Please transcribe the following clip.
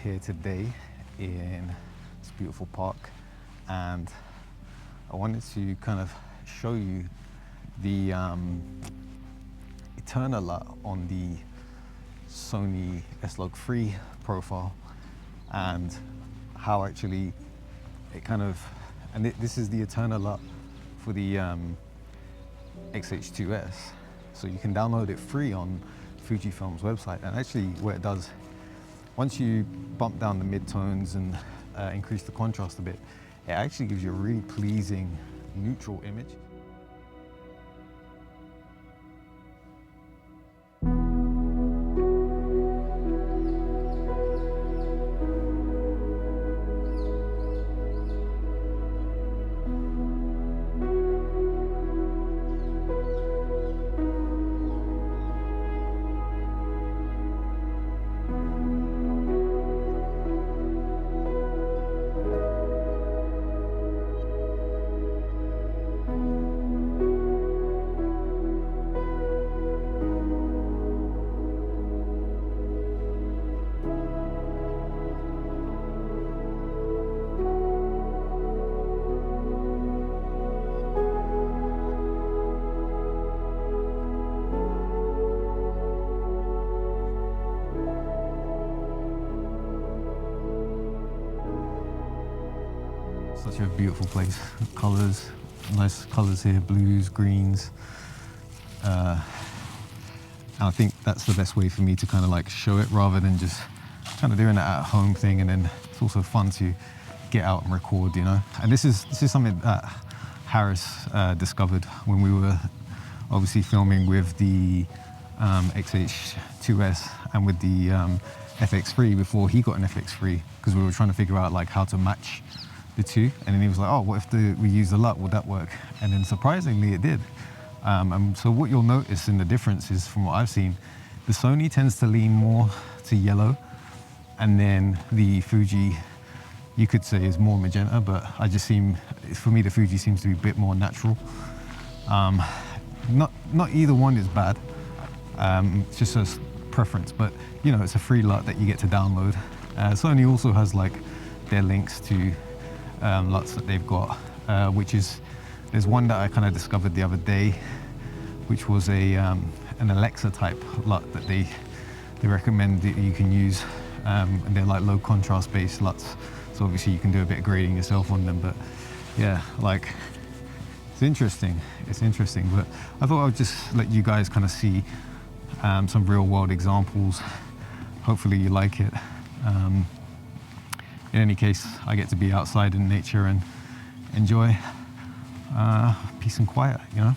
here today in this beautiful park, and I wanted to kind of show you the Eterna Lut on the Sony FX3 profile, and how actually it kind of, and this is the Eterna Lut for the XH2S, so you can download it free on FujFilm's website. And actually what it does, once you bump down the midtones and increase the contrast a bit, it actually gives you a really pleasing neutral image. Such a beautiful place. Colors, nice colors here, blues, greens. And I think that's the best way for me to kind of like show it, rather than just kind of doing that at home thing. And then it's also fun to get out and record, you know. And this is something that Harris discovered when we were obviously filming with the XH2S and with the FX3 before he got an FX3, because we were trying to figure out like how to match the two. And then he was like, oh, what if we use the LUT, would that work? And then surprisingly it did. And so what you'll notice in the difference is, from what I've seen, the Sony tends to lean more to yellow, and then the Fuji, you could say, is more magenta, but for me the Fuji seems to be a bit more natural. Not either one is bad, it's just a preference, but you know, it's a free LUT that you get to download. Sony also has like their links to LUTs that they've got, there's one that I kind of discovered the other day, which was an Alexa type LUT that they recommend that you can use, and they're like low contrast based LUTs, so obviously you can do a bit of grading yourself on them. But yeah, like it's interesting, but I thought I would just let you guys kind of see some real world examples. Hopefully you like it. In any case, I get to be outside in nature and enjoy peace and quiet, you know.